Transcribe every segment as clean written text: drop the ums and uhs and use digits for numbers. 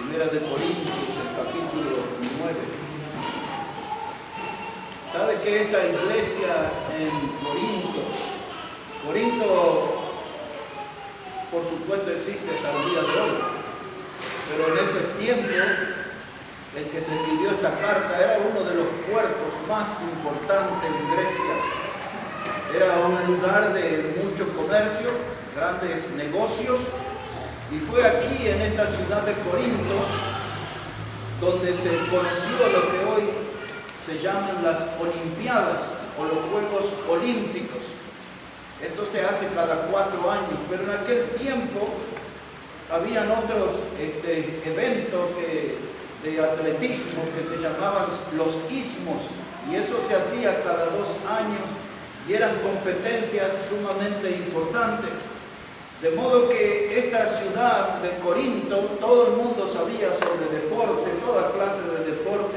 Primera de Corintios, el capítulo 9. ¿Sabe que esta iglesia en Corinto, por supuesto, existe hasta el día de hoy, pero en ese tiempo, el que se escribió esta carta era uno de los puertos más importantes en Grecia. Era un lugar de mucho comercio, grandes negocios, y fue aquí en esta ciudad de Corinto donde se conoció lo que hoy se llaman las Olimpiadas o los Juegos Olímpicos. Esto se hace cada 4 años, pero en aquel tiempo habían otros eventos de atletismo que se llamaban los ismos, y eso se hacía cada 2 años y eran competencias sumamente importantes. De modo que esta ciudad de Corinto, todo el mundo sabía sobre deporte, toda clase de deporte,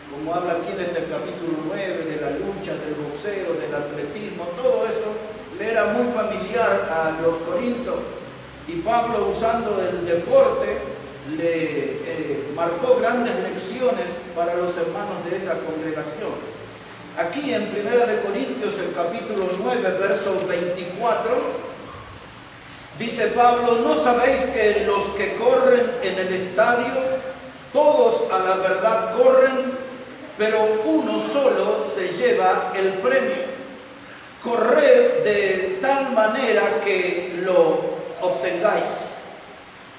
como habla aquí en este capítulo 9, de la lucha, del boxeo, del atletismo, todo eso le era muy familiar a los corintios. Y Pablo, usando el deporte, le marcó grandes lecciones para los hermanos de esa congregación. Aquí en 1 de Corintios, el capítulo 9, verso 24, dice Pablo: ¿no sabéis que los que corren en el estadio, todos a la verdad corren, pero uno solo se lleva el premio? Corred de tal manera que lo obtengáis.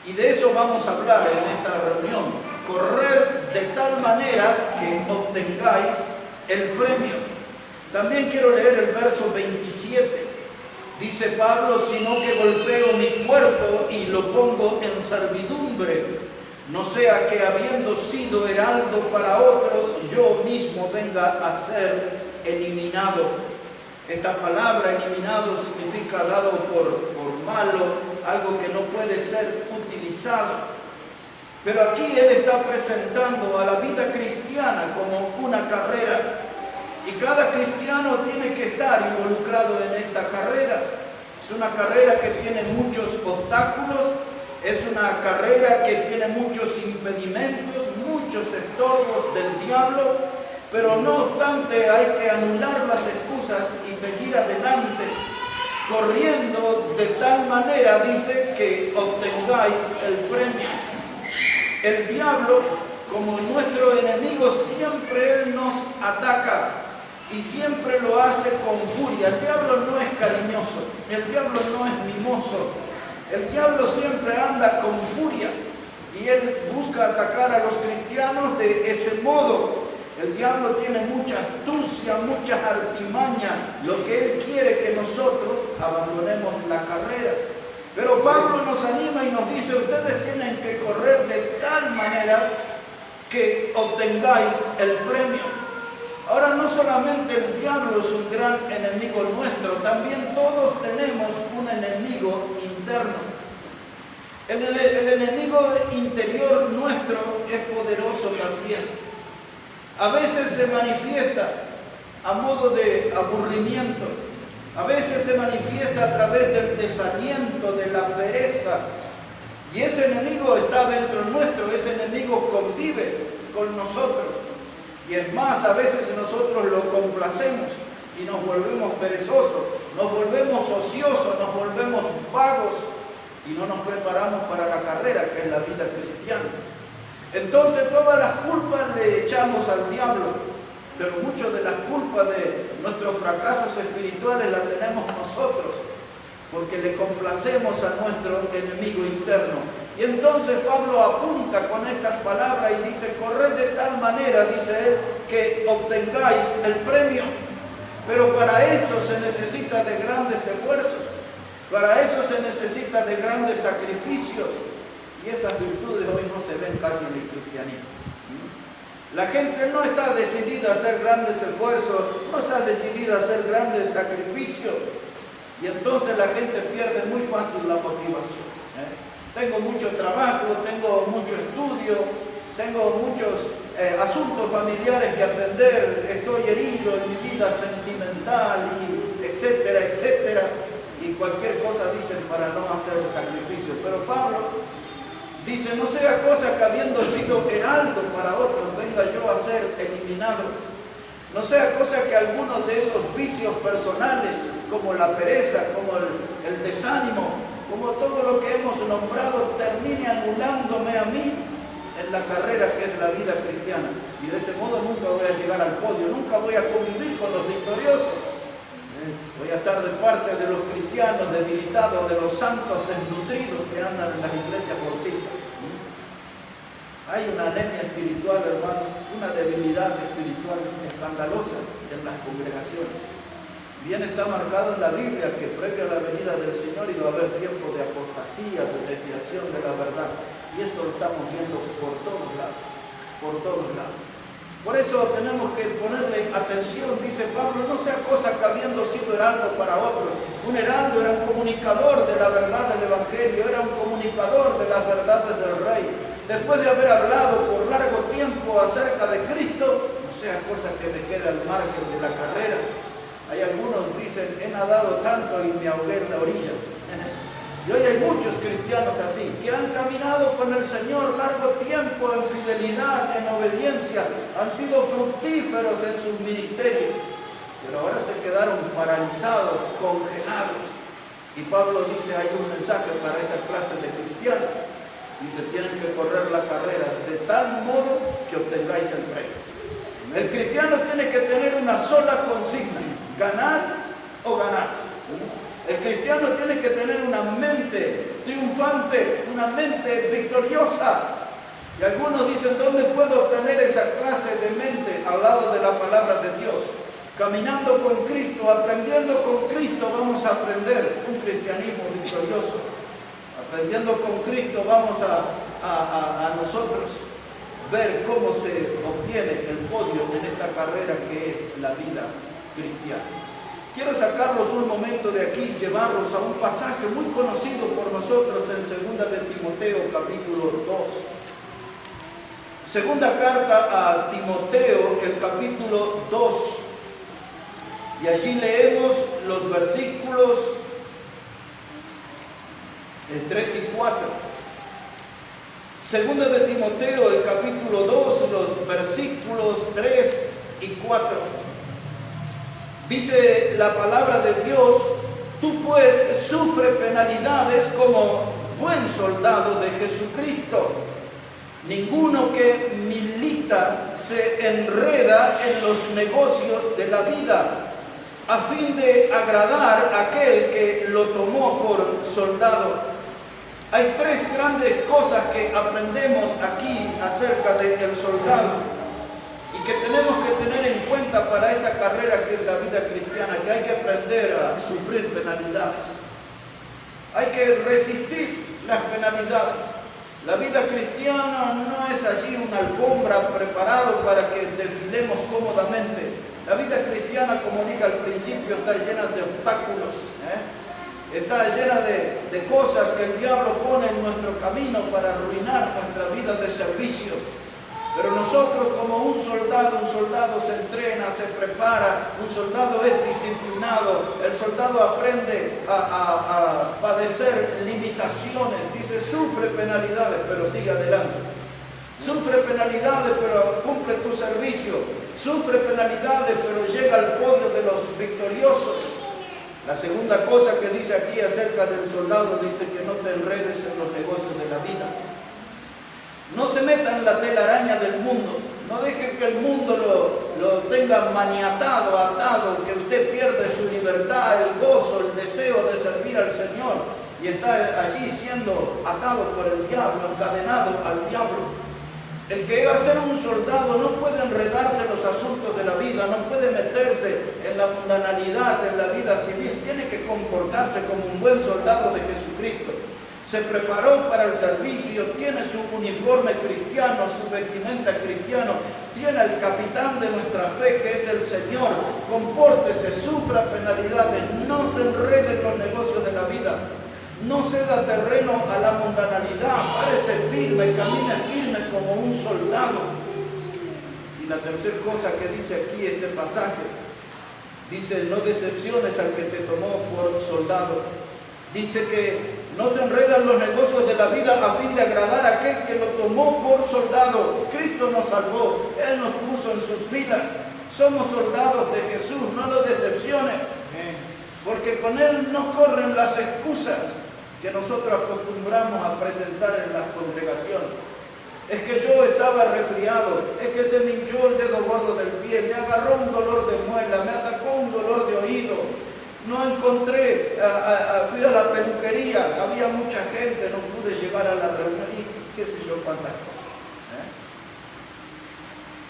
Y de eso vamos a hablar en esta reunión. Correr de tal manera que obtengáis el premio. También quiero leer el verso 27. Dice Pablo: sino que golpeo mi cuerpo y lo pongo en servidumbre, no sea que habiendo sido heraldo para otros, yo mismo venga a ser eliminado. Esta palabra eliminado significa dado por malo, algo que no puede ser utilizado. Pero aquí él está presentando a la vida cristiana como una carrera. Y cada cristiano tiene que estar involucrado en esta carrera. Es una carrera que tiene muchos obstáculos, es una carrera que tiene muchos impedimentos, muchos estorbos del diablo, pero no obstante hay que anular las excusas y seguir adelante, corriendo de tal manera, dice, que obtengáis el premio. El diablo, como nuestro enemigo, siempre él nos ataca. Y siempre lo hace con furia. El diablo no es cariñoso, el diablo no es mimoso. El diablo siempre anda con furia y él busca atacar a los cristianos de ese modo. El diablo tiene mucha astucia, mucha artimaña. Lo que él quiere que nosotros abandonemos la carrera. Pero Pablo nos anima y nos dice: ustedes tienen que correr de tal manera que obtengáis el premio. Ahora, no solamente el diablo es un gran enemigo nuestro, también todos tenemos un enemigo interno. El enemigo interior nuestro es poderoso también. A veces se manifiesta a modo de aburrimiento, a veces se manifiesta a través del desaliento, de la pereza. Y ese enemigo está dentro nuestro, ese enemigo convive con nosotros. Y es más, a veces nosotros lo complacemos y nos volvemos perezosos, nos volvemos ociosos, nos volvemos vagos y no nos preparamos para la carrera que es la vida cristiana. Entonces todas las culpas le echamos al diablo, pero muchas de las culpas de nuestros fracasos espirituales las tenemos nosotros, porque le complacemos a nuestro enemigo interno. Y entonces Pablo apunta con estas palabras y dice: corred de tal manera, dice él, que obtengáis el premio. Pero para eso se necesita de grandes esfuerzos, para eso se necesita de grandes sacrificios. Y esas virtudes hoy no se ven casi en el cristianismo. La gente no está decidida a hacer grandes esfuerzos, no está decidida a hacer grandes sacrificios. Y entonces la gente pierde muy fácil la motivación. Tengo mucho trabajo, tengo mucho estudio, tengo muchos asuntos familiares que atender, estoy herido en mi vida sentimental, y etcétera, etcétera. Y cualquier cosa dicen para no hacer el sacrificio. Pero Pablo Dice, no sea cosa que habiendo sido heraldo para otros, venga yo a ser eliminado. No sea cosa que algunos de esos vicios personales, como la pereza, como el desánimo, como todo lo que hemos nombrado, termine anulándome a mí en la carrera que es la vida cristiana. Y de ese modo nunca voy a llegar al podio, nunca voy a convivir con los victoriosos. Voy a estar de parte de los cristianos debilitados, de los santos desnutridos que andan en las iglesias cortitas. Hay una anemia espiritual, hermano, una debilidad espiritual escandalosa en las congregaciones. Bien está marcado en la Biblia que previo a la venida del Señor iba a haber tiempo de apostasía, de desviación de la verdad. Y esto lo estamos viendo por todos lados, por todos lados. Por eso tenemos que ponerle atención, dice Pablo, no sea cosa que habiendo sido heraldo para otros. Un heraldo era un comunicador de la verdad del Evangelio, era un comunicador de las verdades del Rey. Después de haber hablado por largo tiempo acerca de Cristo, no sea cosa que me quede al margen de la carrera. Hay algunos dicen, he nadado tanto y me ahogué en la orilla. Y hoy hay muchos cristianos así, que han caminado con el Señor largo tiempo en fidelidad, en obediencia, han sido fructíferos en sus ministerios, pero ahora se quedaron paralizados, congelados. Y Pablo dice, hay un mensaje para esa clase de cristianos. Dice, tienen que correr la carrera de tal modo que obtengáis el premio. El cristiano tiene que tener una sola consigna, ganar o ganar. El cristiano tiene que tener una mente triunfante, una mente victoriosa. Y algunos dicen, ¿dónde puedo obtener esa clase de mente? Al lado de la palabra de Dios. Caminando con Cristo, aprendiendo con Cristo, vamos a aprender un cristianismo victorioso. Aprendiendo con Cristo vamos a nosotros ver cómo se obtiene el podio en esta carrera que es la vida cristiana. Quiero sacarlos un momento de aquí y llevarlos a un pasaje muy conocido por nosotros en 2 de Timoteo capítulo 2. Segunda carta a Timoteo, el capítulo 2. Y allí leemos los versículos 3 y 4. Segunda de Timoteo, el capítulo 2, los versículos 3 y 4. Dice la palabra de Dios, tú pues sufre penalidades como buen soldado de Jesucristo. Ninguno que milita se enreda en los negocios de la vida, a fin de agradar a aquel que lo tomó por soldado. Hay tres grandes cosas que aprendemos aquí acerca del soldado y que tenemos que tener en cuenta para esta carrera que es la vida cristiana, que hay que aprender a sufrir penalidades. Hay que resistir las penalidades. La vida cristiana no es allí una alfombra preparada para que desfilemos cómodamente. La vida cristiana, como dije al principio, está llena de obstáculos, está llena de cosas que el diablo pone en nuestro camino para arruinar nuestra vida de servicio. Pero nosotros, como un soldado se entrena, se prepara, un soldado es disciplinado, el soldado aprende a padecer limitaciones, dice, sufre penalidades, pero sigue adelante. Sufre penalidades, pero cumple tu servicio. Sufre penalidades, pero llega al podio de los victoriosos. La segunda cosa que dice aquí acerca del soldado, dice que no te enredes en los negocios de la vida. No se meta en la telaraña del mundo. No deje que el mundo lo tenga maniatado, atado, que usted pierde su libertad, el gozo, el deseo de servir al Señor y está allí siendo atado por el diablo, encadenado al diablo. El que va a ser un soldado no puede enredarse en los asuntos de la vida, no puede meterse en la mundanalidad, en la vida civil. Tiene que comportarse como un buen soldado de Jesucristo. Se preparó para el servicio, tiene su uniforme cristiano, su vestimenta cristiano, tiene al capitán de nuestra fe que es el Señor. Compórtese, sufra penalidades, no se enrede en los negocios de la vida, no ceda terreno a la mundanalidad, párese firme, camine firme como un soldado. Y la tercera cosa que dice aquí este pasaje, dice, no decepciones al que te tomó por soldado. Dice que no se enredan los negocios de la vida a fin de agradar a aquel aquel que lo tomó por soldado. Cristo nos salvó, Él nos puso en sus filas. Somos soldados de Jesús, no lo decepcione, porque con Él no corren las excusas que nosotros acostumbramos a presentar en las congregaciones. Es que yo estaba resfriado, es que se me hinchó el dedo gordo del pie, me agarró un dolor de muela, me atacó un dolor de oído, no encontré, fui a la peluquería, había mucha gente, no pude llegar a la reunión y qué sé yo cuántas cosas.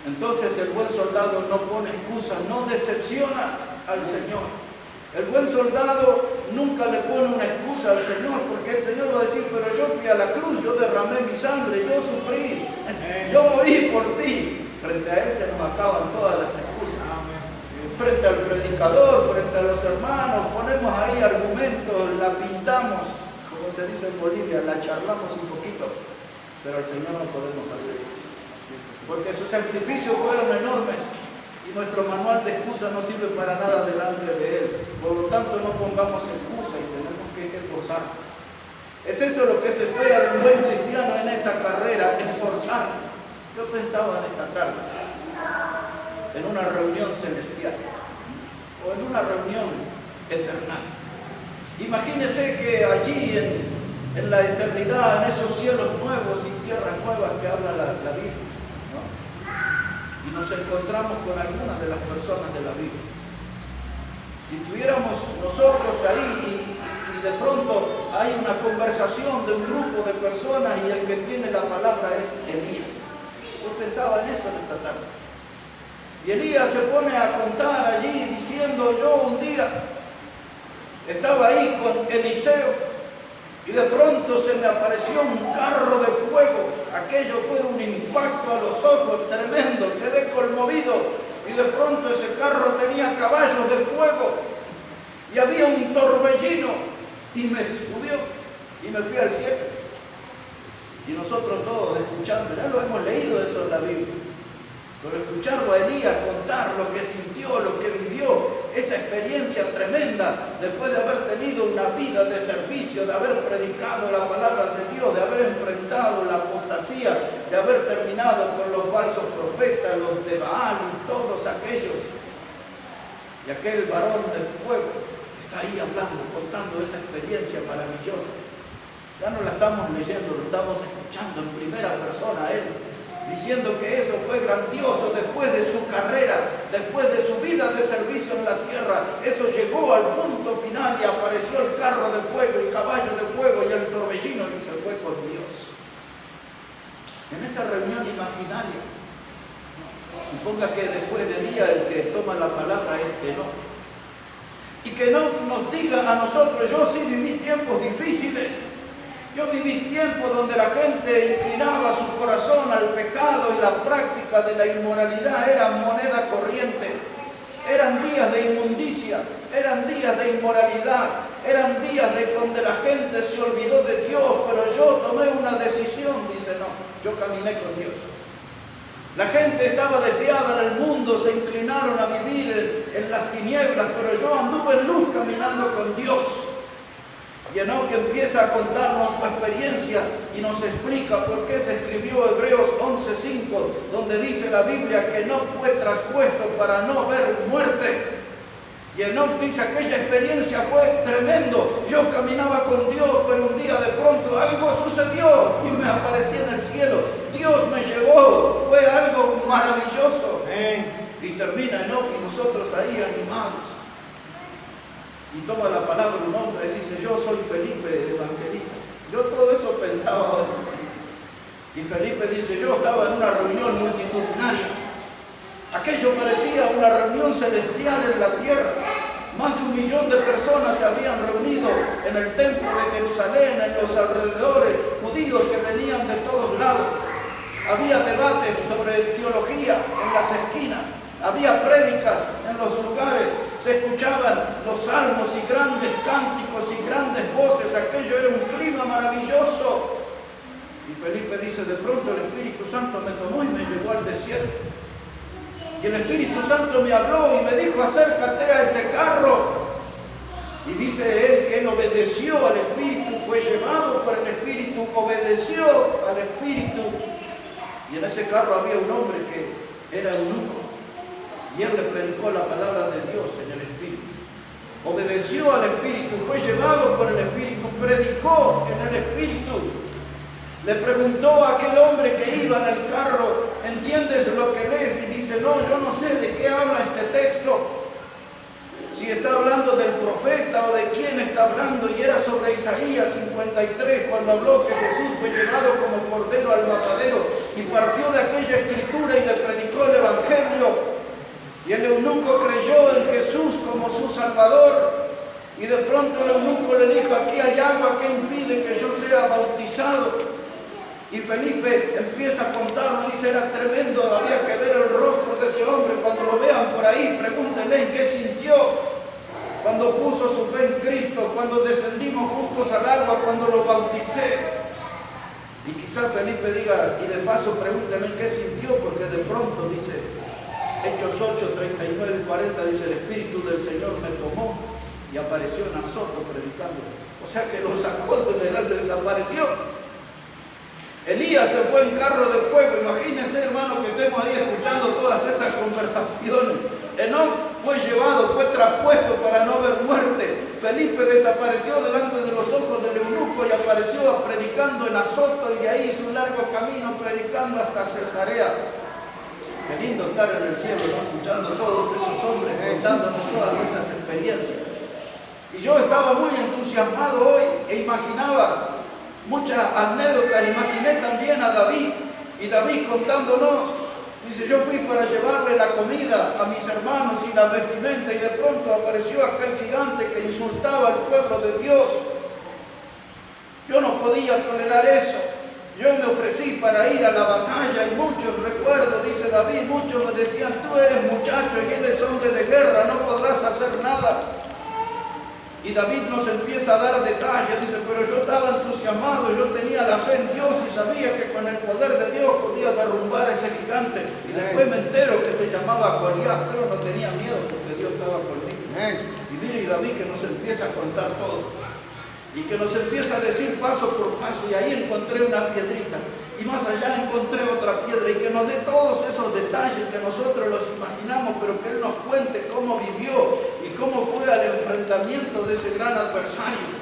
Entonces el buen soldado no pone excusas, no decepciona al Señor. El buen soldado nunca le pone una excusa al Señor, porque el Señor va a decir, pero yo fui a la cruz, yo derramé mi sangre, yo sufrí, yo morí por ti. Frente a Él se nos acaban todas las excusas. Frente al predicador, frente a los hermanos, ponemos ahí argumentos, la pintamos, como se dice en Bolivia, la charlamos un poquito, pero al Señor no podemos hacer eso, porque sus sacrificios fueron enormes. Y nuestro manual de excusa no sirve para nada delante de Él. Por lo tanto, no pongamos excusa y tenemos que esforzar. Es eso lo que se espera de un buen cristiano en esta carrera, esforzar. Yo pensaba en esta tarde, en una reunión celestial o en una reunión eterna. Imagínese que allí en la eternidad, en esos cielos nuevos y tierras nuevas que habla la Biblia, y nos encontramos con algunas de las personas de la Biblia. Si estuviéramos nosotros ahí y de pronto hay una conversación de un grupo de personas y el que tiene la palabra es Elías. Yo pensaba en eso en esta tarde. Y Elías se pone a contar allí diciendo, yo un día estaba ahí con Eliseo y de pronto se me apareció un carro de fuego. Aquello fue un impacto a los ojos tremendo, quedé conmovido. Y de pronto ese carro tenía caballos de fuego y había un torbellino y me subió y me fui al cielo. Y nosotros todos escuchando, ya lo hemos leído eso en la Biblia, pero escucharlo a Elías contar lo que sintió, lo que vivió, esa experiencia tremenda, después de haber tenido una vida de servicio, de haber predicado la palabra de Dios, de haber enfrentado la apostasía, de haber terminado con los falsos profetas, los de Baal y todos aquellos. Y aquel varón de fuego está ahí hablando, contando esa experiencia maravillosa. Ya no la estamos leyendo, lo estamos escuchando en primera persona a él, diciendo que eso fue grandioso después de su carrera, después de su vida de servicio en la tierra. Eso llegó al punto final y apareció el carro de fuego, el caballo de fuego y el torbellino y se fue con Dios. En esa reunión imaginaria, suponga que después del día el que toma la palabra es Enoc. Y que no nos diga a nosotros, yo sí viví tiempos difíciles. Yo viví tiempos donde la gente inclinaba su corazón al pecado y la práctica de la inmoralidad era moneda corriente. Eran días de inmundicia, eran días de inmoralidad, eran días de donde la gente se olvidó de Dios, pero yo tomé una decisión, dice, no, yo caminé con Dios. La gente estaba desviada en el mundo, se inclinaron a vivir en las tinieblas, pero yo anduve en luz caminando con Dios. Y Enoc empieza a contarnos su experiencia y nos explica por qué se escribió Hebreos 11:5, donde dice la Biblia que no fue traspuesto para no ver muerte. Y Enoc dice, aquella experiencia fue tremendo. Yo caminaba con Dios, pero un día de pronto algo sucedió y me aparecí en el cielo. Dios me llevó, fue algo maravilloso. Y termina Enoc y nosotros ahí animados. Y toma la palabra un hombre y dice, yo soy Felipe, el evangelista. Yo todo eso pensaba ahora. Y Felipe dice, yo estaba en una reunión multitudinaria. Aquello parecía una reunión celestial en la tierra. Más de 1 millón de personas se habían reunido en el templo de Jerusalén, en los alrededores, judíos que venían de todos lados. Había debates sobre teología en las esquinas. Había prédicas en los lugares, se escuchaban los salmos y grandes cánticos y grandes voces. Aquello era un clima maravilloso. Y Felipe dice, de pronto el Espíritu Santo me tomó y me llevó al desierto. Y el Espíritu Santo me habló y me dijo, acércate a ese carro. Y dice él que él obedeció al Espíritu, fue fue llevado por el Espíritu, obedeció al Espíritu. Y en ese carro había un hombre que era eunuco. Y él le predicó la palabra de Dios en el Espíritu. Obedeció al Espíritu, fue llevado por el Espíritu, predicó en el Espíritu. Le preguntó a aquel hombre que iba en el carro, ¿entiendes lo que lees? Y dice, no, yo no sé de qué habla este texto. Si está hablando del profeta o de quién está hablando. Y era sobre Isaías 53, cuando habló que Jesús fue llevado como cordero al matadero. Y partió de aquella escritura y le predicó el Evangelio. Y el eunuco creyó en Jesús como su Salvador. Y de pronto el eunuco le dijo, aquí hay agua que impide que yo sea bautizado. Y Felipe empieza a contarlo, dice, era tremendo, había que ver el rostro de ese hombre. Cuando lo vean por ahí, pregúntenle en qué sintió cuando puso su fe en Cristo, cuando descendimos juntos al agua, cuando lo bauticé. Y quizás Felipe diga, y de paso pregúntenle en qué sintió, porque de pronto dice, Hechos 8, 39 y 40, dice, el Espíritu del Señor me tomó y apareció en Azoto predicando. O sea que lo sacó de delante, desapareció. Elías se fue en carro de fuego. Imagínense, hermano, que estemos ahí escuchando todas esas conversaciones. Enoc fue llevado, fue traspuesto para no ver muerte. Felipe desapareció delante de los ojos del eunuco y apareció predicando en Azoto, y de ahí hizo un largo camino predicando hasta Cesarea. Qué lindo estar en el cielo, ¿no? Escuchando a todos esos hombres contándonos todas esas experiencias. Y yo estaba muy entusiasmado hoy e imaginaba muchas anécdotas. Imaginé también a David, y David contándonos, dice, yo fui para llevarle la comida a mis hermanos y la vestimenta, y de pronto apareció aquel gigante que insultaba al pueblo de Dios. Yo no podía tolerar eso. Yo me ofrecí para ir a la batalla, y muchos, recuerdo, dice David, muchos me decían, tú eres muchacho y él es hombre de guerra, no podrás hacer nada. Y David nos empieza a dar detalles, dice, pero yo estaba entusiasmado, yo tenía la fe en Dios y sabía que con el poder de Dios podía derrumbar a ese gigante. Y después me entero que se llamaba Goliat, pero no tenía miedo porque Dios estaba conmigo. Y mire, y David que nos empieza a contar todo. Y que nos empieza a decir paso por paso, y ahí encontré una piedrita. Y más allá encontré otra piedra, y que nos dé todos esos detalles que nosotros los imaginamos, pero que Él nos cuente cómo vivió y cómo fue al enfrentamiento de ese gran adversario.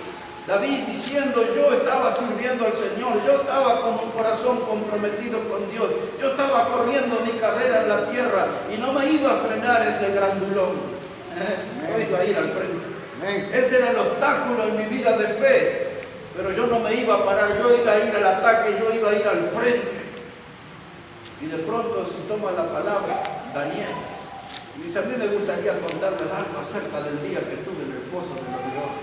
David diciendo, yo estaba sirviendo al Señor, yo estaba con un corazón comprometido con Dios, yo estaba corriendo mi carrera en la tierra y no me iba a frenar ese grandulón. Yo iba a ir al frente. Ese era el obstáculo en mi vida de fe. Pero yo no me iba a parar, yo iba a ir al ataque, yo iba a ir al frente. Y de pronto se toma la palabra Daniel. Y dice, a mí me gustaría contarles algo acerca del día que estuve en el foso de los leones.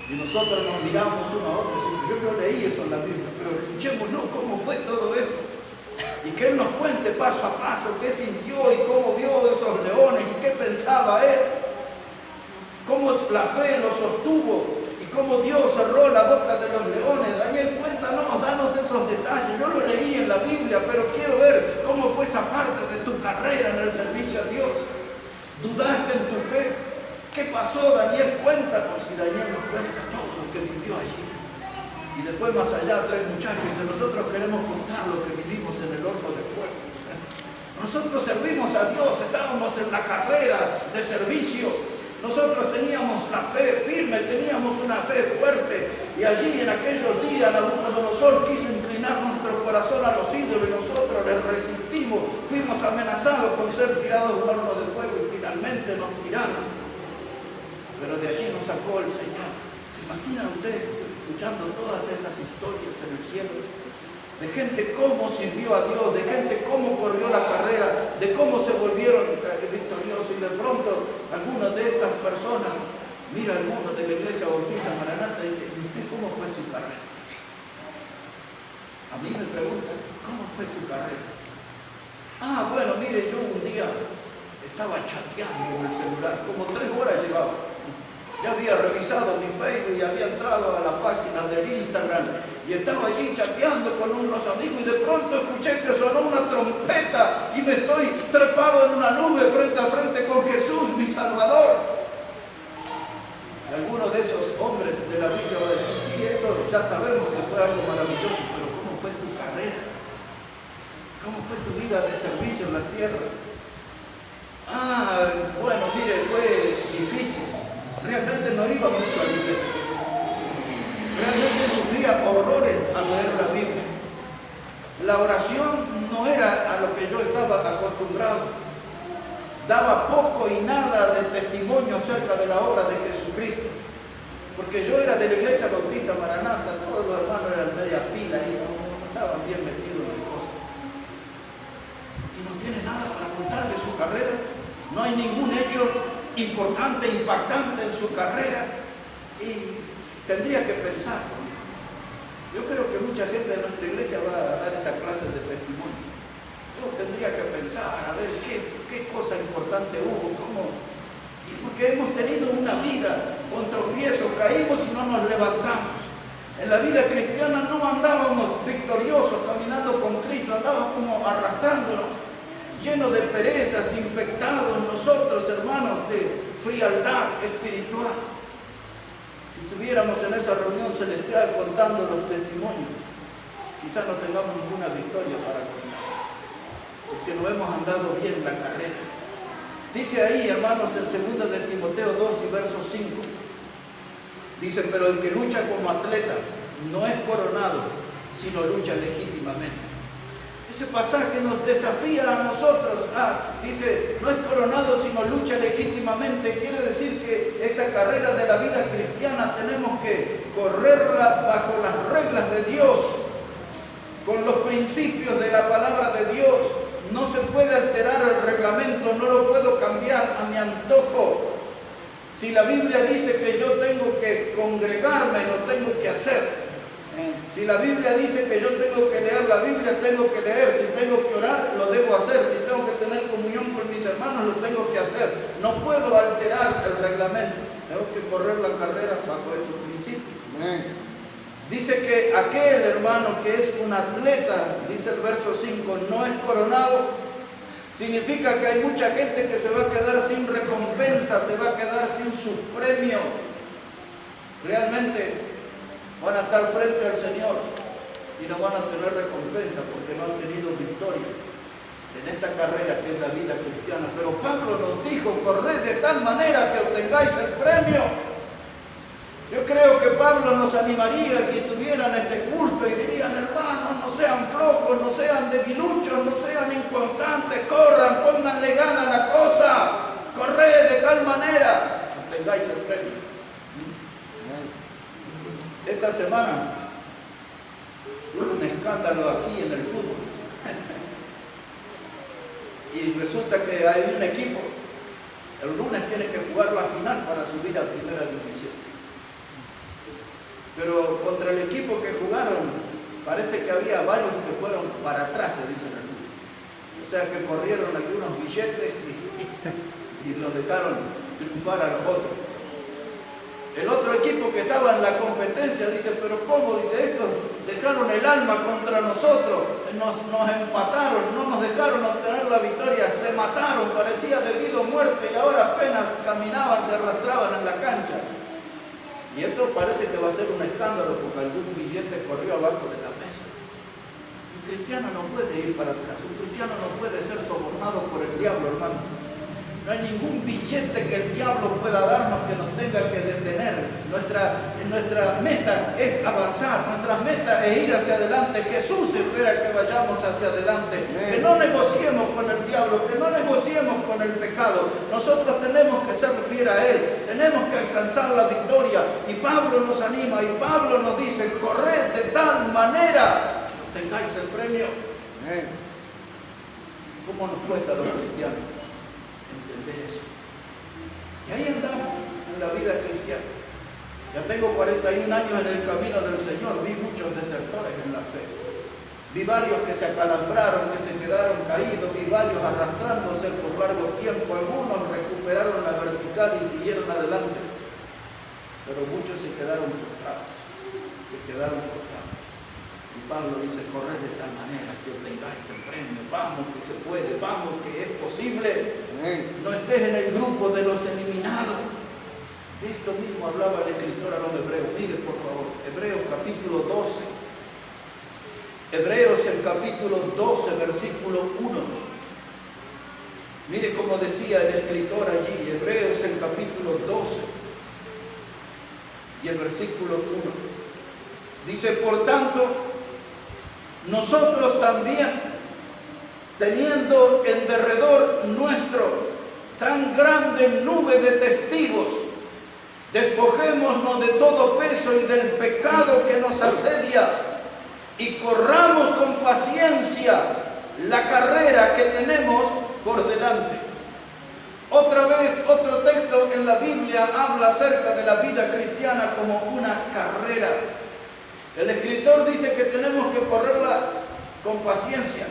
Y nosotros nos miramos uno a otro y decimos, yo no leí eso en la Biblia, pero escuchémonos cómo fue todo eso. Y que Él nos cuente paso a paso qué sintió y cómo vio esos leones y qué pensaba Él. Cómo la fe lo sostuvo. Cómo Dios cerró la boca de los leones. Daniel, cuéntanos, danos esos detalles. Yo lo leí en la Biblia, pero quiero ver cómo fue esa parte de tu carrera en el servicio a Dios. ¿Dudaste en tu fe? ¿Qué pasó, Daniel? Cuéntanos. Y Daniel nos cuenta todo lo que vivió allí. Y después más allá tres muchachos dicen, nosotros queremos contar lo que vivimos en el horno de fuego. Nosotros servimos a Dios, estábamos en la carrera de servicio. Nosotros teníamos la fe firme, teníamos una fe fuerte, y allí en aquellos días Nabucodonosor quiso inclinar nuestro corazón a los ídolos y nosotros les resistimos, fuimos amenazados con ser tirados de un horno de fuego y finalmente nos tiraron. Pero de allí nos sacó el Señor. ¿Se imagina usted escuchando todas esas historias en el cielo? De gente cómo sirvió a Dios, de gente cómo corrió la carrera, de cómo se volvieron victoriosos. Y de pronto, algunas de estas personas, mira algunos de la Iglesia Bautista Maranata y dice, ¿y usted cómo fue su carrera? A mí me preguntan, ¿cómo fue su carrera? Ah, bueno, mire, yo un día estaba chateando en el celular, como 3 horas llevaba. Ya había revisado mi Facebook y había entrado a la página del Instagram y estaba allí chateando con unos amigos y de pronto escuché que sonó una trompeta y me estoy trepado en una nube frente a frente con Jesús, mi Salvador. Y algunos de esos hombres de la Biblia va a decir, sí, eso ya sabemos que fue algo maravilloso, pero ¿cómo fue tu carrera? ¿Cómo fue tu vida de servicio en la tierra? Bueno, mire, fue difícil. Realmente no iba mucho a la iglesia. Realmente sufría horrores al leer la Biblia. La oración no era a lo que yo estaba acostumbrado. Daba poco y nada de testimonio acerca de la obra de Jesucristo. Porque yo era de la iglesia bautista Maranatha, todos los hermanos eran media pila y no estaban bien metidos en cosas. Y no tiene nada para contar de su carrera. No hay ningún hecho importante, impactante en su carrera. Y tendría que pensar. Yo creo que mucha gente de nuestra iglesia va a dar esa clase de testimonio. Yo tendría que pensar, a ver qué cosa importante hubo, y porque hemos tenido una vida con tropiezos, caímos y no nos levantamos. En la vida cristiana no andábamos victoriosos caminando con Cristo, andábamos como arrastrándonos, llenos de perezas, infectados nosotros, hermanos, de frialdad espiritual. Si estuviéramos en esa reunión celestial contando los testimonios, quizás no tengamos ninguna victoria para contar, porque no hemos andado bien la carrera. Dice ahí, hermanos, en 2 de Timoteo 2 y verso 5, dice, pero el que lucha como atleta no es coronado, sino lucha legítimamente. Ese pasaje nos desafía a nosotros. Dice, no es coronado, sino lucha legítimamente. Quiere decir que esta carrera de la vida cristiana tenemos que correrla bajo las reglas de Dios, con los principios de la palabra de Dios. No se puede alterar el reglamento, no lo puedo cambiar a mi antojo. Si la Biblia dice que yo tengo que congregarme, lo tengo que hacer. Si la Biblia dice que yo tengo que leer la Biblia, tengo que leer. Si tengo que orar, lo debo hacer. Si tengo que tener comunión con mis hermanos, lo tengo que hacer. No puedo alterar el reglamento. Tengo que correr la carrera bajo estos principios. Dice que aquel hermano que es un atleta, dice el verso 5, no es coronado. Significa que hay mucha gente que se va a quedar sin recompensa, se va a quedar sin su premio. Realmente van a estar frente al Señor y no van a tener recompensa porque no han tenido victoria en esta carrera que es la vida cristiana. Pero Pablo nos dijo, corred de tal manera que obtengáis el premio. Yo creo que Pablo nos animaría si estuviera en este culto y dirían, hermanos, no sean flojos, no sean debiluchos, no sean inconstantes, corran, pónganle gana a la cosa, corred de tal manera que obtengáis el premio. Esta semana hubo un escándalo aquí en el fútbol y resulta que hay un equipo, el lunes tiene que jugar la final para subir a primera división, pero contra el equipo que jugaron parece que había varios que fueron para atrás, se dice en el fútbol, o sea que corrieron algunos billetes y los dejaron triunfar a los otros. El otro equipo que estaba en la competencia dice, pero ¿cómo? Dice, estos dejaron el alma contra nosotros, nos empataron, no nos dejaron obtener la victoria, se mataron, parecía debido a muerte y ahora apenas caminaban, se arrastraban en la cancha. Y esto parece que va a ser un escándalo porque algún billete corrió abajo de la mesa. Un cristiano no puede ir para atrás, un cristiano no puede ser sobornado por el diablo, hermano. No hay ningún billete que el diablo pueda darnos que nos tenga que detener. Nuestra meta es avanzar, nuestra meta es ir hacia adelante. Jesús espera que vayamos hacia adelante, que no negociemos con el diablo, que no negociemos con el pecado. Nosotros tenemos que ser fieles a Él, tenemos que alcanzar la victoria. Y Pablo nos anima y Pablo nos dice, corred de tal manera que tengáis el premio. ¿Cómo nos cuesta a los cristianos entender eso? Y ahí andamos en la vida cristiana. Ya tengo 41 años en el camino del Señor, vi muchos desertores en la fe. Vi varios que se acalambraron, que se quedaron caídos, vi varios arrastrándose por largo tiempo. Algunos recuperaron la vertical y siguieron adelante. Pero muchos se quedaron postrados, Y Pablo dice, corred de tal manera que obtengáis el premio. Vamos que se puede, vamos que es posible. No estés en el grupo de los eliminados. De esto mismo hablaba el escritor a los hebreos. Mire por favor, Hebreos capítulo 12. Hebreos el capítulo 12, versículo 1. Mire cómo decía el escritor allí, Hebreos el capítulo 12 y el versículo 1. Dice, por tanto, nosotros también, teniendo en derredor nuestro tan grande nube de testigos, despojémonos de todo peso y del pecado que nos asedia y corramos con paciencia la carrera que tenemos por delante. Otra vez, otro texto en la Biblia habla acerca de la vida cristiana como una carrera. El escritor dice que tenemos que correrla con paciencia.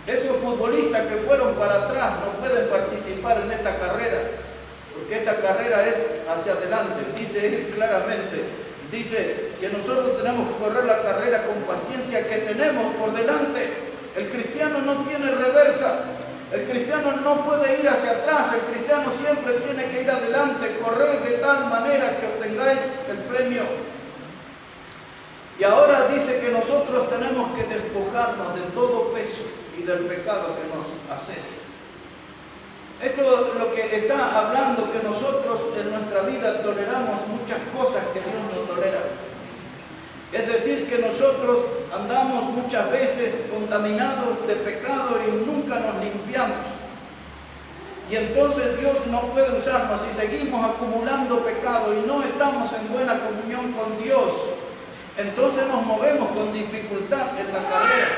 Esos futbolistas que fueron para atrás no pueden participar en esta carrera, porque esta carrera es hacia adelante. Dice él claramente, dice que nosotros tenemos que correr la carrera con paciencia que tenemos por delante. El cristiano no tiene reversa, el cristiano no puede ir hacia atrás, el cristiano siempre tiene que ir adelante, correr de tal manera que obtengáis el premio. Y ahora dice que nosotros tenemos que despojarnos de todo peso y del pecado que nos asedia. Esto es lo que está hablando, que nosotros en nuestra vida toleramos muchas cosas que Dios no tolera. Es decir, que nosotros andamos muchas veces contaminados de pecado y nunca nos limpiamos. Y entonces Dios no puede usarnos si seguimos acumulando pecado y no estamos en buena comunión con Dios. Entonces nos movemos con dificultad en la carrera.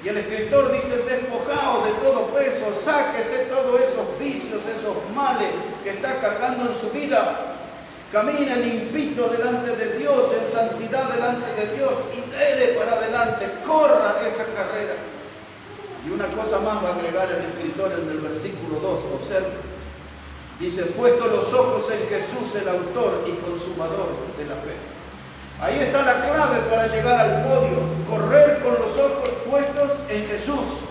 Y el escritor dice, despojaos de todo peso, sáquese todos esos vicios, esos males que está cargando en su vida. Camine limpito delante de Dios, en santidad delante de Dios y dele para adelante, corra esa carrera. Y una cosa más va a agregar el escritor en el versículo 2, observe. Dice, puesto los ojos en Jesús, el autor y consumador de la fe. Ahí está la clave para llegar al podio, correr con los ojos puestos en Jesús.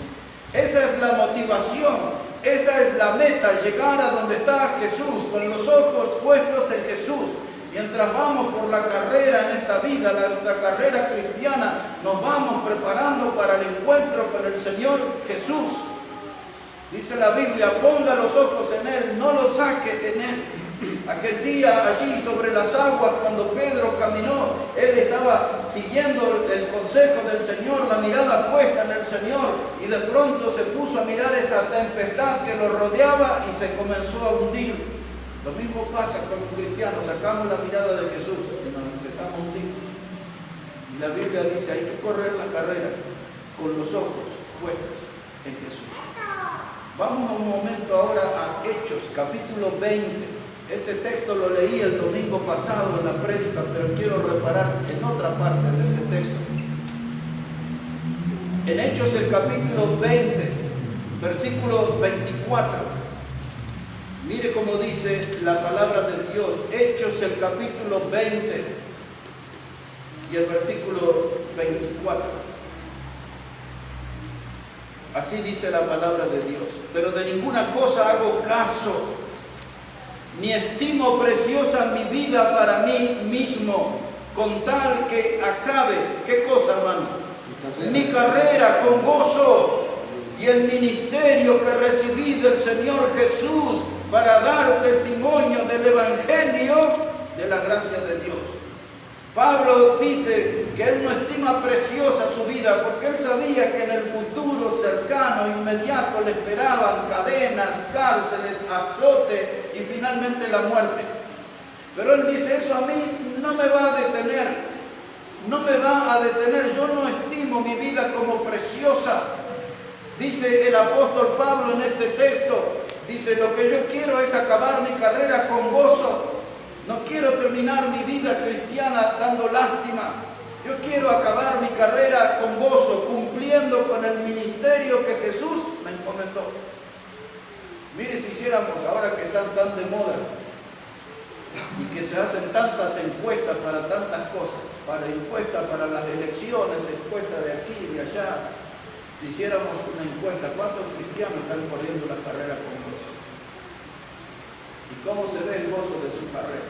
Esa es la motivación, esa es la meta, llegar a donde está Jesús, con los ojos puestos en Jesús. Mientras vamos por la carrera en esta vida, nuestra carrera cristiana, nos vamos preparando para el encuentro con el Señor Jesús. Dice la Biblia, ponga los ojos en Él, no los saque en Él. Aquel día allí sobre las aguas, cuando Pedro caminó, él estaba siguiendo el consejo del Señor, la mirada puesta en el Señor, y de pronto se puso a mirar esa tempestad que lo rodeaba y se comenzó a hundir. Lo mismo pasa con los cristianos, sacamos la mirada de Jesús y nos empezamos a hundir. Y la Biblia dice, hay que correr la carrera con los ojos puestos en Jesús. Vamos a un momento ahora a Hechos, capítulo 20. Este texto lo leí el domingo pasado en la prédica, pero quiero reparar en otra parte de ese texto. En Hechos el capítulo 20, versículo 24. Mire cómo dice la palabra de Dios. Hechos el capítulo 20 y el versículo 24. Así dice la palabra de Dios. Pero de ninguna cosa hago caso, ni estimo preciosa mi vida para mí mismo, con tal que acabe, ¿qué cosa, hermano? Mi carrera con gozo y el ministerio que recibí del Señor Jesús para dar testimonio del Evangelio de la gracia de Dios. Pablo dice que él no estima preciosa su vida porque él sabía que en el futuro cercano, inmediato, le esperaban cadenas, cárceles, azote y finalmente la muerte. Pero él dice, eso a mí no me va a detener, no me va a detener, yo no estimo mi vida como preciosa. Dice el apóstol Pablo en este texto, dice, lo que yo quiero es acabar mi carrera con gozo. No quiero terminar mi vida cristiana dando lástima. Yo quiero acabar mi carrera con gozo, cumpliendo con el ministerio que Jesús me encomendó. Mire, si hiciéramos, ahora que están tan de moda y que se hacen tantas encuestas para tantas cosas, para encuestas para las elecciones, encuestas de aquí y de allá, si hiciéramos una encuesta, ¿cuántos cristianos están corriendo la carrera con gozo? ¿Y cómo se ve el gozo de su carrera?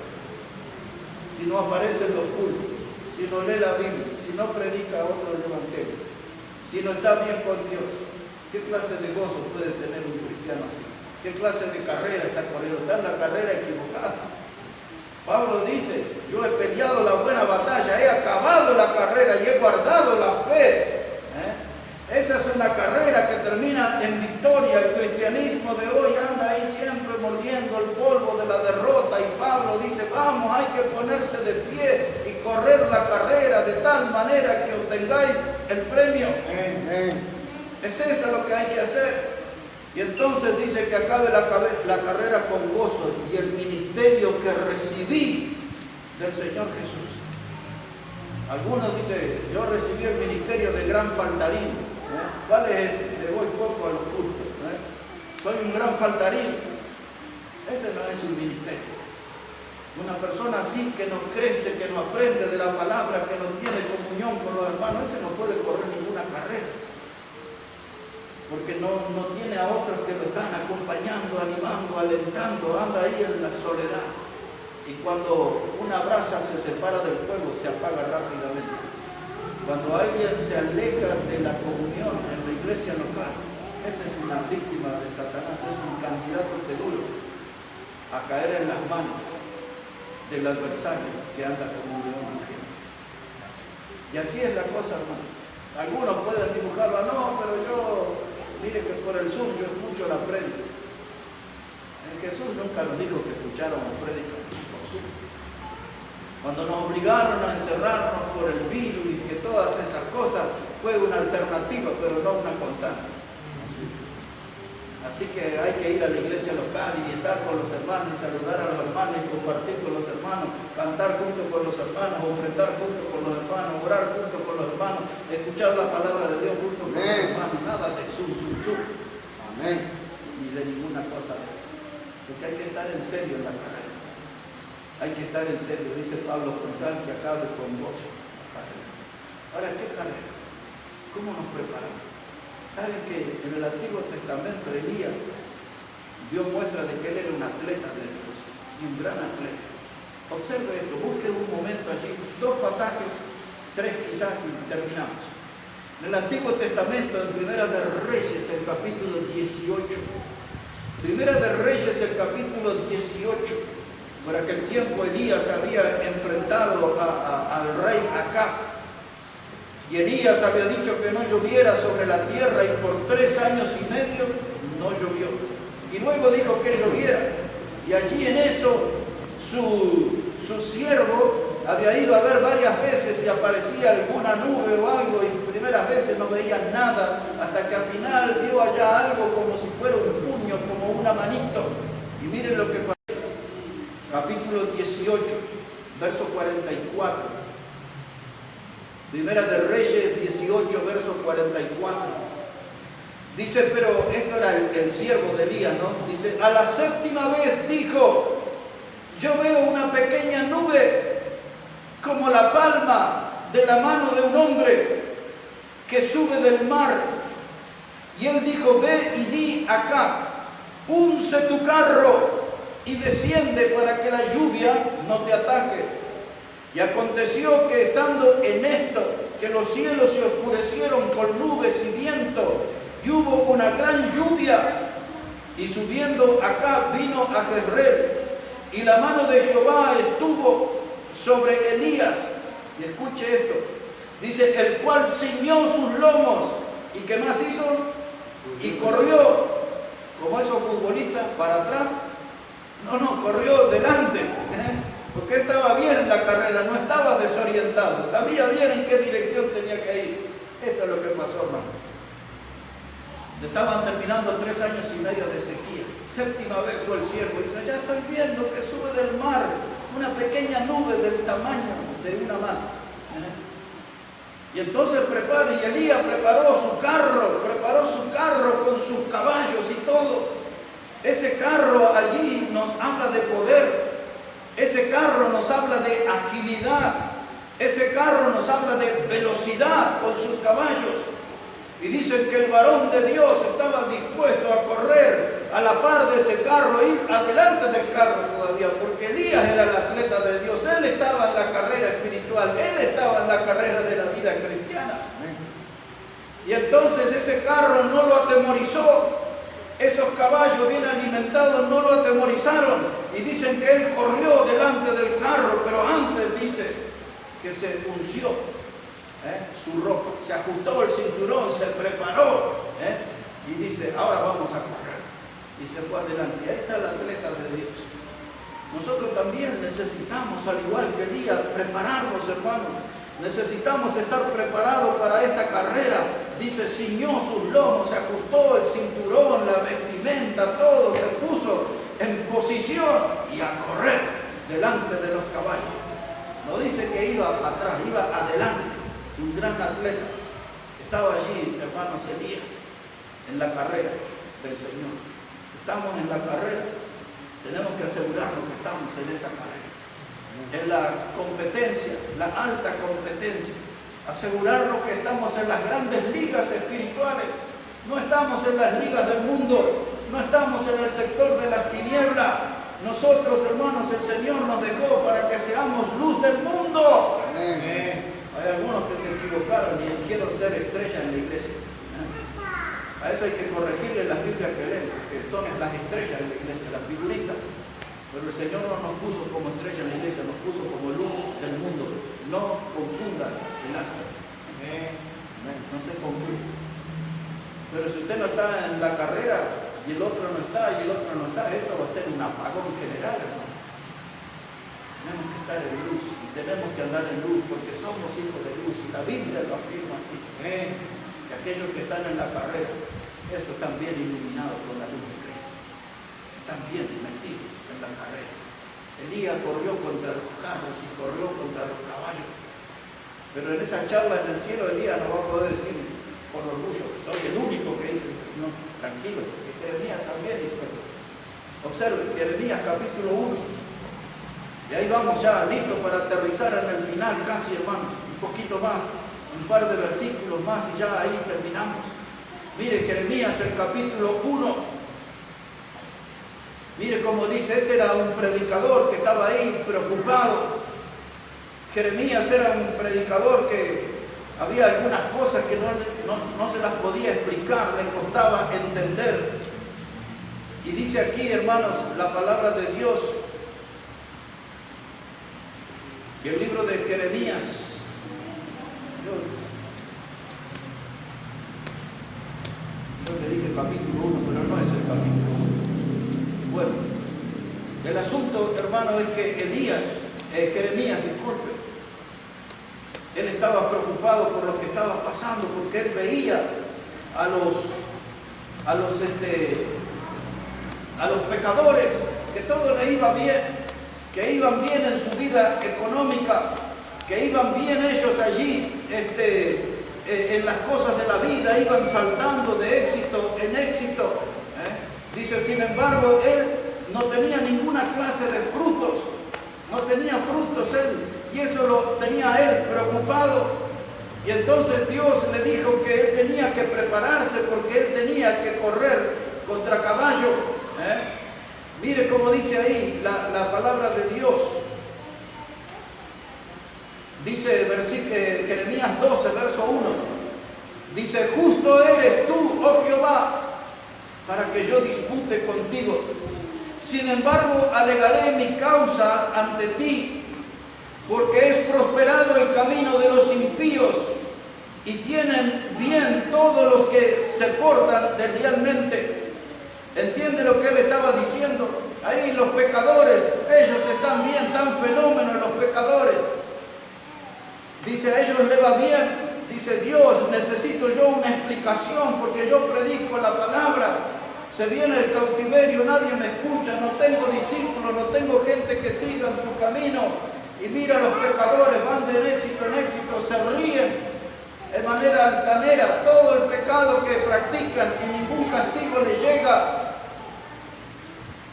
Si no aparece en los cultos, si no lee la Biblia, si no predica otro el Evangelio, si no está bien con Dios, ¿qué clase de gozo puede tener un cristiano así? ¿Qué clase de carrera está corriendo? Está en la carrera equivocada. Pablo dice, yo he peleado la buena batalla, he acabado la carrera y he guardado la fe. Esa es una carrera que termina en victoria. El cristianismo de hoy anda ahí siempre mordiendo el polvo de la derrota, y Pablo dice, vamos, hay que ponerse de pie y correr la carrera de tal manera que obtengáis el premio. Es eso lo que hay que hacer. Y entonces dice que acabe la carrera con gozo y el ministerio que recibí del Señor Jesús. Algunos dicen, yo recibí el ministerio de gran faltarín. ¿Cuál es ese? Le voy poco a los cultos. Soy un gran faltarín. Ese no es un ministerio. Una persona así que no crece, que no aprende de la palabra, que no tiene comunión con los hermanos, ese no puede correr ninguna carrera. Porque no tiene a otros que lo están acompañando, animando, alentando, anda ahí en la soledad. Y cuando una brasa se separa del fuego, se apaga rápidamente. Cuando alguien se aleja de la comunión en la iglesia local, esa es una víctima de Satanás, es un candidato seguro a caer en las manos del adversario que anda como un león rugiente. Y así es la cosa, hermano. Algunos pueden dibujarlo, no, pero yo, mire que por el sur yo escucho la prédica. Jesús nunca nos dijo que escucharon la prédica por sur. Cuando nos obligaron a encerrarnos por el virus y que todas esas cosas, fue una alternativa, pero no una constante. Así que hay que ir a la iglesia local y estar con los hermanos y saludar a los hermanos y compartir con los hermanos, cantar junto con los hermanos, ofrendar junto con los hermanos, orar junto con los hermanos, escuchar la palabra de Dios junto con los hermanos, nada de zum. Amén. Ni de ninguna cosa de eso. Porque hay que estar en serio en la carrera. Hay que estar en serio, dice Pablo, con tal que acabe con gozo la carrera. Ahora, ¿qué carrera? ¿Cómo nos preparamos? ¿Saben que en el Antiguo Testamento Elías dio muestra de que él era un atleta de Dios y un gran atleta? Observe esto, busque un momento allí, 2 pasajes, 3 quizás y terminamos. En el Antiguo Testamento, en Primera de Reyes, el capítulo 18. Primera de Reyes, el capítulo 18. Por aquel tiempo Elías había enfrentado al rey Acab. Y Elías había dicho que no lloviera sobre la tierra, y por 3 años y medio no llovió. Y luego dijo que lloviera. Y allí en eso su siervo había ido a ver varias veces si aparecía alguna nube o algo, y primeras veces no veía nada, hasta que al final vio allá algo como si fuera un puño, como una manito. Y miren lo que pasó. Capítulo 18, verso 44. Primera de Reyes 18, verso 44. Dice, pero esto era el siervo de Elías, ¿no? Dice, a la 7ª vez dijo, yo veo una pequeña nube como la palma de la mano de un hombre que sube del mar. Y él dijo, ve y di acá, unce tu carro y desciende para que la lluvia no te ataque. Y aconteció que estando en esto, que los cielos se oscurecieron con nubes y viento, y hubo una gran lluvia, y subiendo acá vino a Jezreel, y la mano de Jehová estuvo sobre Elías. Y escuche esto, dice, el cual ciñó sus lomos, y ¿qué más hizo? Y corrió, como esos futbolistas, para atrás. No, corrió delante, porque él estaba bien en la carrera, no estaba desorientado, sabía bien en qué dirección tenía que ir. Esto es lo que pasó, hermano. Se estaban terminando 3 años y medio de sequía. 7ª vez fue el siervo y dice, ya estoy viendo que sube del mar una pequeña nube del tamaño de una mano. Y entonces y Elías preparó su carro con sus caballos y todo. Ese carro allí nos habla de poder, ese carro nos habla de agilidad, ese carro nos habla de velocidad con sus caballos. Y dicen que el varón de Dios estaba dispuesto a correr a la par de ese carro, ir adelante del carro todavía, porque Elías era el atleta de Dios, él estaba en la carrera espiritual, él estaba en la carrera de la vida cristiana. Y entonces ese carro no lo atemorizó, esos caballos bien alimentados no lo atemorizaron, y dicen que él corrió delante del carro, pero antes dice que se unció su ropa, se ajustó el cinturón, se preparó, y dice, ahora vamos a correr. Y se fue adelante. Y ahí está el atleta de Dios. Nosotros también necesitamos, al igual que Elías, prepararnos, hermanos. Necesitamos estar preparados para esta carrera. Dice, ciñó sus lomos, se ajustó el cinturón, la vestimenta, todo, se puso en posición y a correr delante de los caballos. No dice que iba atrás, iba adelante. Un gran atleta. Estaba allí, hermanos, Elías, en la carrera del Señor. Estamos en la carrera. Tenemos que asegurarnos que estamos en esa carrera. En la competencia, la alta competencia. Asegurarnos que estamos en las grandes ligas espirituales. No estamos en las ligas del mundo. No estamos en el sector de las tinieblas. Nosotros, hermanos, el Señor nos dejó para que seamos luz del mundo. Amén. Hay algunos que se equivocaron y dijeron ser estrellas en la iglesia. A eso hay que corregirle las Biblias que leen, que son las estrellas en la iglesia, las figuritas. Pero el Señor no nos puso como estrella en la iglesia, nos puso como luz del mundo. No confundan el astro. No se confundan. Pero si usted no está en la carrera y el otro no está y el otro no está, esto va a ser un apagón general, hermano. Tenemos que estar en luz y tenemos que andar en luz porque somos hijos de luz y la Biblia lo afirma así. Que aquellos que están en la carrera, esos están bien iluminados con la luz de Cristo. Están bien metidos en la carrera. Elías corrió contra los carros y corrió contra los caballos. Pero en esa charla en el cielo Elías no va a poder decir con orgullo, soy el único que dice, no, tranquilo, porque Jeremías también hizo eso. Observe, Jeremías capítulo 1. Y ahí vamos ya listos para aterrizar en el final casi, hermanos, un poquito más, un par de versículos más y ya ahí terminamos. Mire Jeremías el capítulo 1. Mire cómo dice, este era un predicador que estaba ahí preocupado. Jeremías era un predicador que había algunas cosas que no se las podía explicar, le costaba entender. Y dice aquí, hermanos, la palabra de Dios. Y el libro de Jeremías. Yo le dije capítulo 1, pero no es el capítulo 1. Bueno, el asunto, hermano, es que Jeremías, disculpe, él estaba preocupado por lo que estaba pasando, porque él veía a los pecadores, que todo le iba bien, que iban bien en su vida económica, que iban bien ellos allí en las cosas de la vida, iban saltando de éxito en éxito. Dice, sin embargo, él no tenía ninguna clase de frutos, no tenía frutos él, y eso lo tenía él preocupado. Y entonces Dios le dijo que él tenía que prepararse porque él tenía que correr contra caballo. Mire cómo dice ahí la palabra de Dios. Dice Jeremías 12, verso 1. Dice, justo eres tú, oh Jehová, para que yo dispute contigo. Sin embargo, alegaré mi causa ante ti, porque es prosperado el camino de los impíos y tienen bien todos los que se portan deslealmente. ¿Entiende lo que él estaba diciendo? Ahí los pecadores, ellos están bien, tan fenómenos los pecadores. Dice, a ellos les va bien. Dice, Dios, necesito yo una explicación porque yo predico la palabra. Se viene el cautiverio, nadie me escucha, no tengo discípulos, no tengo gente que siga en tu camino. Y mira, los pecadores van de éxito en éxito, se ríen de manera altanera, todo el pecado que practican y ningún castigo les llega.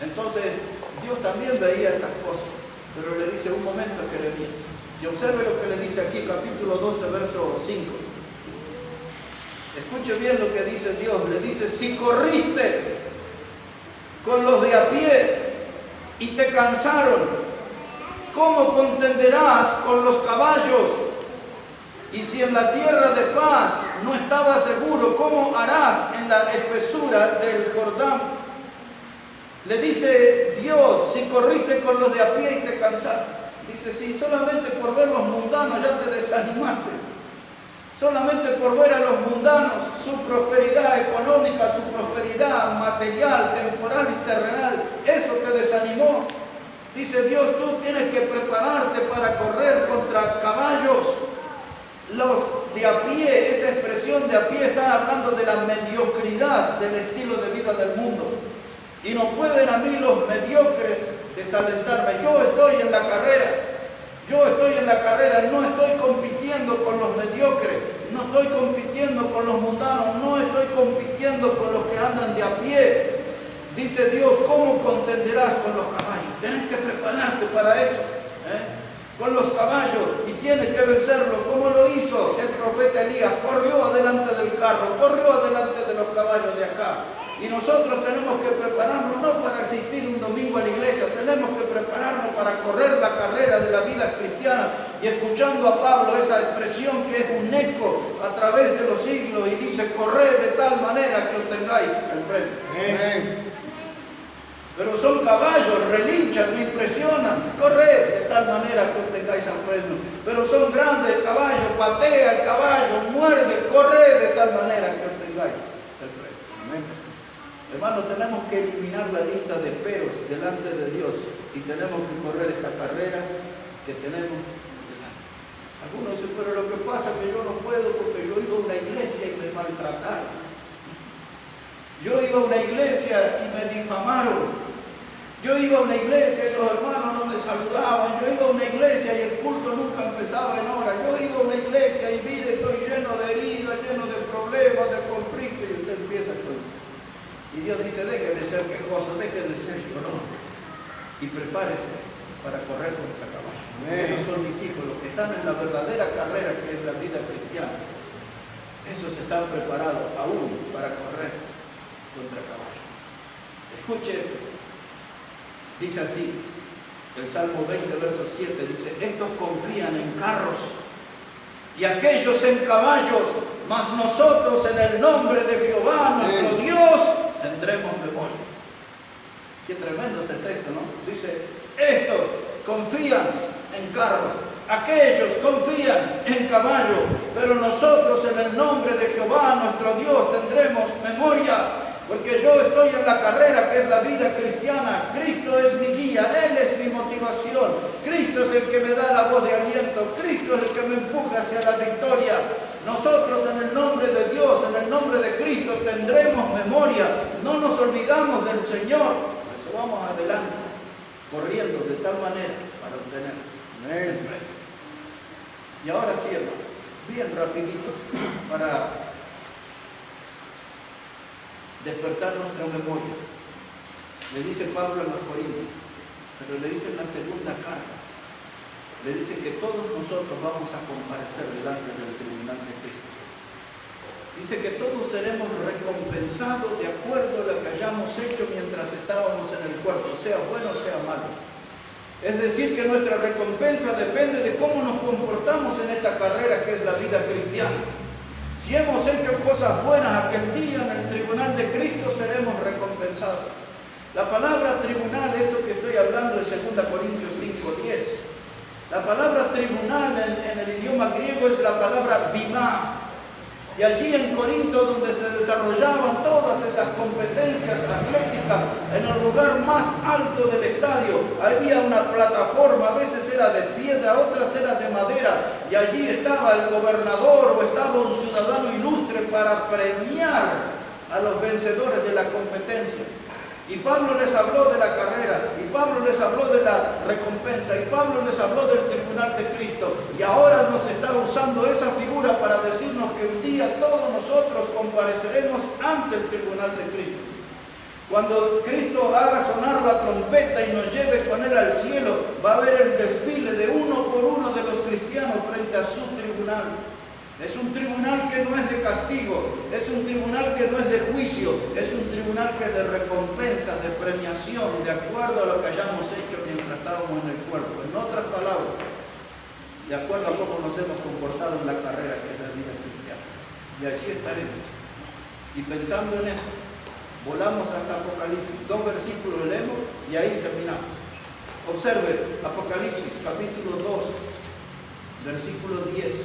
Entonces, Dios también veía esas cosas, pero le dice un momento a Jeremías. Y observe lo que le dice aquí, capítulo 12, verso 5. Escuche bien lo que dice Dios. Le dice, si corriste con los de a pie y te cansaron, ¿cómo contenderás con los caballos? Y si en la tierra de paz no estabas seguro, ¿cómo harás en la espesura del Jordán? Le dice Dios, si corriste con los de a pie y te cansaron. Dice, si solamente por ver los mundanos ya te desanimaste. Solamente por ver a los mundanos, su prosperidad económica, su prosperidad material, temporal y terrenal, eso te desanimó. Dice Dios, tú tienes que prepararte para correr contra caballos. Los de a pie, esa expresión de a pie está hablando de la mediocridad del estilo de vida del mundo. Y no pueden a mí los mediocres desalentarme. Yo estoy en la carrera, no estoy compitiendo con los mediocres, no estoy compitiendo con los mundanos, no estoy compitiendo con los que andan de a pie. Dice Dios, ¿cómo contenderás con los caballos? Tienes que prepararte para eso, con los caballos, y tienes que vencerlo, como lo hizo el profeta Elías. Corrió adelante del carro, corrió adelante de los caballos de acá. Y nosotros tenemos que prepararnos no para asistir un domingo a la iglesia, tenemos que prepararnos para correr la carrera de la vida cristiana. Y escuchando a Pablo esa expresión que es un eco a través de los siglos, y dice, corred de tal manera que obtengáis el premio. Pero son caballos, relinchan, me impresionan. Corred de tal manera que obtengáis el premio. Pero son grandes, el caballo patea, el caballo muerde, corred de tal manera que obtengáis el premio. Hermanos, tenemos que eliminar la lista de peros delante de Dios y tenemos que correr esta carrera que tenemos delante. Algunos dicen, pero lo que pasa es que yo no puedo porque yo iba a una iglesia y me maltrataron. Yo iba a una iglesia y me difamaron. Yo iba a una iglesia y los hermanos no me saludaban. Yo iba a una iglesia y el culto nunca empezaba en hora. Yo iba a una iglesia y mire, estoy lleno de heridas, lleno de problemas, de conflictos, y usted empieza con... Y Dios dice, deje de ser quejoso, deje de ser llorón y prepárese para correr contra caballos. Esos son mis hijos, los que están en la verdadera carrera que es la vida cristiana. Esos están preparados aún para correr contra caballos. Escuche esto. Dice así, el Salmo 20, verso 7, dice, estos confían en carros y aquellos en caballos, mas nosotros en el nombre de Jehová, nuestro Dios, tendremos memoria. Qué tremendo es el texto, ¿no? Dice, estos confían en carros, aquellos confían en caballos, pero nosotros en el nombre de Jehová, nuestro Dios, tendremos memoria. Porque yo estoy en la carrera que es la vida cristiana. Cristo es mi guía, Él es mi motivación. Cristo es el que me da la voz de aliento. Cristo es el que me empuja hacia la victoria. Nosotros en el nombre de Dios, en el nombre de Cristo, tendremos memoria. No nos olvidamos del Señor. Por eso vamos adelante, corriendo de tal manera para obtener el premio. Y ahora sí, hermano, bien rapidito, para despertar nuestra memoria. Le dice Pablo a los Corintios, pero le dice en la segunda carta, le dice que todos nosotros vamos a comparecer delante del tribunal de Cristo. Dice que todos seremos recompensados de acuerdo a lo que hayamos hecho mientras estábamos en el cuerpo, sea bueno o sea malo. Es decir, que nuestra recompensa depende de cómo nos comportamos en esta carrera que es la vida cristiana. Si hemos hecho cosas buenas aquel día en el tribunal de Cristo, seremos recompensados. La palabra tribunal, esto que estoy hablando de 2 Corintios 5:10, la palabra tribunal en el idioma griego es la palabra bimá. Y allí en Corinto, donde se desarrollaban todas esas competencias atléticas, en el lugar más alto del estadio, había una plataforma, a veces era de piedra, otras era de madera, y allí estaba el gobernador o estaba un ciudadano ilustre para premiar a los vencedores de la competencia. Y Pablo les habló de la carrera, y Pablo les habló de la recompensa, y Pablo les habló del tribunal de Cristo. Y ahora nos está usando esa figura para decirnos que un día todos nosotros compareceremos ante el tribunal de Cristo. Cuando Cristo haga sonar la trompeta y nos lleve con Él al cielo, va a haber el desfile de uno por uno de los cristianos frente a su tribunal. Es un tribunal que no es de castigo, es un tribunal que no es de juicio, es un tribunal que es de recompensa, de premiación, de acuerdo a lo que hayamos hecho mientras estábamos en el cuerpo. En otras palabras, de acuerdo a cómo nos hemos comportado en la carrera que es la vida cristiana. Y allí estaremos. Y pensando en eso, volamos hasta Apocalipsis. 2 versículos leemos y ahí terminamos. Observe, Apocalipsis, capítulo 2, versículo 10.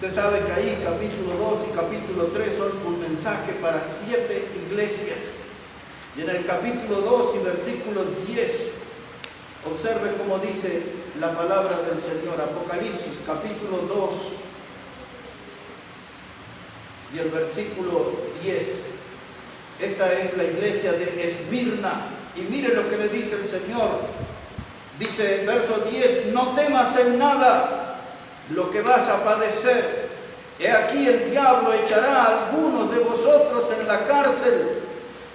Usted sabe que ahí capítulo 2 y capítulo 3 son un mensaje para 7 iglesias. Y en el capítulo 2 y versículo 10, observe cómo dice la palabra del Señor. Apocalipsis capítulo 2 y el versículo 10. Esta es la iglesia de Esmirna. Y mire lo que le dice el Señor. Dice, verso 10, no temas en nada lo que vas a padecer. He aquí el diablo echará a algunos de vosotros en la cárcel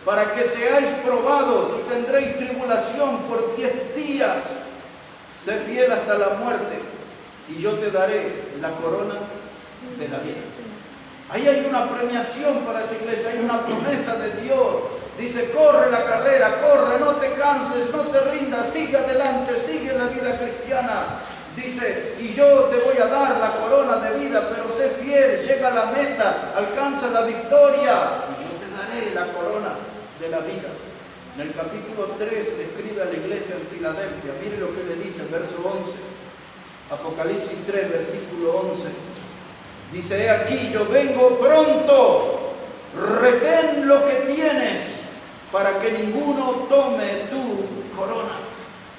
para que seáis probados y tendréis tribulación por 10 días. Sé fiel hasta la muerte y yo te daré la corona de la vida. Ahí hay una premiación para esa iglesia, hay una promesa de Dios. Dice, corre la carrera, corre, no te canses, no te rindas, sigue adelante, sigue la vida cristiana. Dice, y yo te voy a dar la corona de vida, pero sé fiel, llega a la meta, alcanza la victoria, y yo te daré la corona de la vida. En el capítulo 3 le escribe a la iglesia en Filadelfia, mire lo que le dice, verso 11, Apocalipsis 3, versículo 11, dice, he aquí yo vengo pronto, retén lo que tienes, para que ninguno tome tu corona.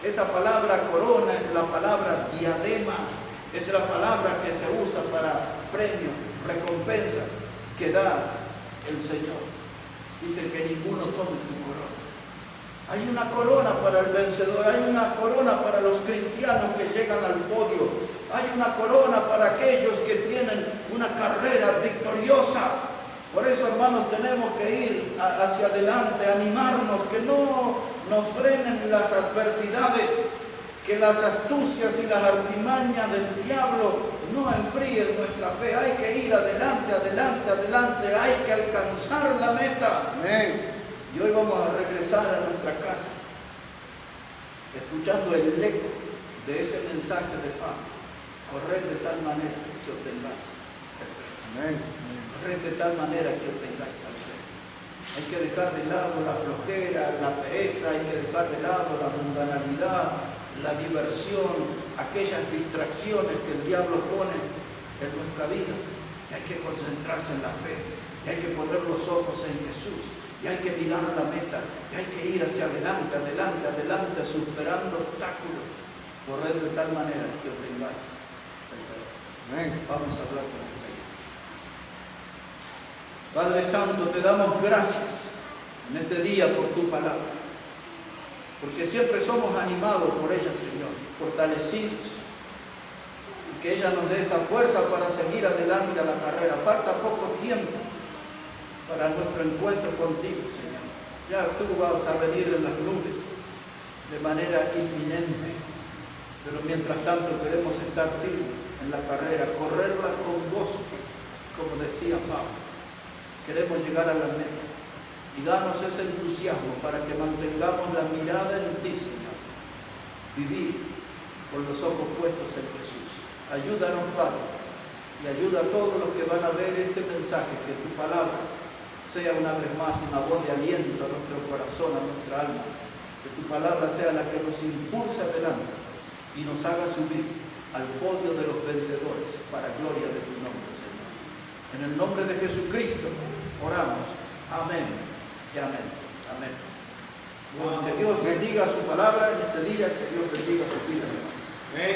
Esa palabra corona es la palabra diadema, es la palabra que se usa para premios, recompensas que da el Señor. Dice que ninguno tome tu corona. Hay una corona para el vencedor, hay una corona para los cristianos que llegan al podio, hay una corona para aquellos que tienen una carrera victoriosa. Por eso, hermanos, tenemos que ir hacia adelante, animarnos, que no nos frenen las adversidades, que las astucias y las artimañas del diablo no enfríen nuestra fe. Hay que ir adelante, adelante, adelante, hay que alcanzar la meta. Amén. Y hoy vamos a regresar a nuestra casa, escuchando el eco de ese mensaje de Pablo. Corred de tal manera que obtengáis el premio. Amén. Corred de tal manera que obtengáis el premio. Hay que dejar de lado la flojera, la pereza, hay que dejar de lado la mundanalidad, la diversión, aquellas distracciones que el diablo pone en nuestra vida. Y hay que concentrarse en la fe, y hay que poner los ojos en Jesús, y hay que mirar la meta, y hay que ir hacia adelante, adelante, adelante, superando obstáculos. Corred de tal manera que obtengáis el premio. Vamos a hablar con el Señor. Padre Santo, te damos gracias en este día por tu palabra, porque siempre somos animados por ella, Señor, fortalecidos, y que ella nos dé esa fuerza para seguir adelante a la carrera. Falta poco tiempo para nuestro encuentro contigo, Señor. Ya tú vas a venir en las nubes de manera inminente, pero mientras tanto queremos estar firmes en la carrera, correrla con gozo, como decía Pablo. Queremos llegar a la meta y danos ese entusiasmo para que mantengamos la mirada en ti, Señor. Vivir con los ojos puestos en Jesús. Ayúdanos, Padre, y ayuda a todos los que van a ver este mensaje, que tu palabra sea una vez más una voz de aliento a nuestro corazón, a nuestra alma. Que tu palabra sea la que nos impulse adelante y nos haga subir al podio de los vencedores para gloria de tu nombre, Señor. En el nombre de Jesucristo oramos. Amén y amén. Amén. Que Dios bendiga su palabra en este día, que Dios bendiga su vida. Amén.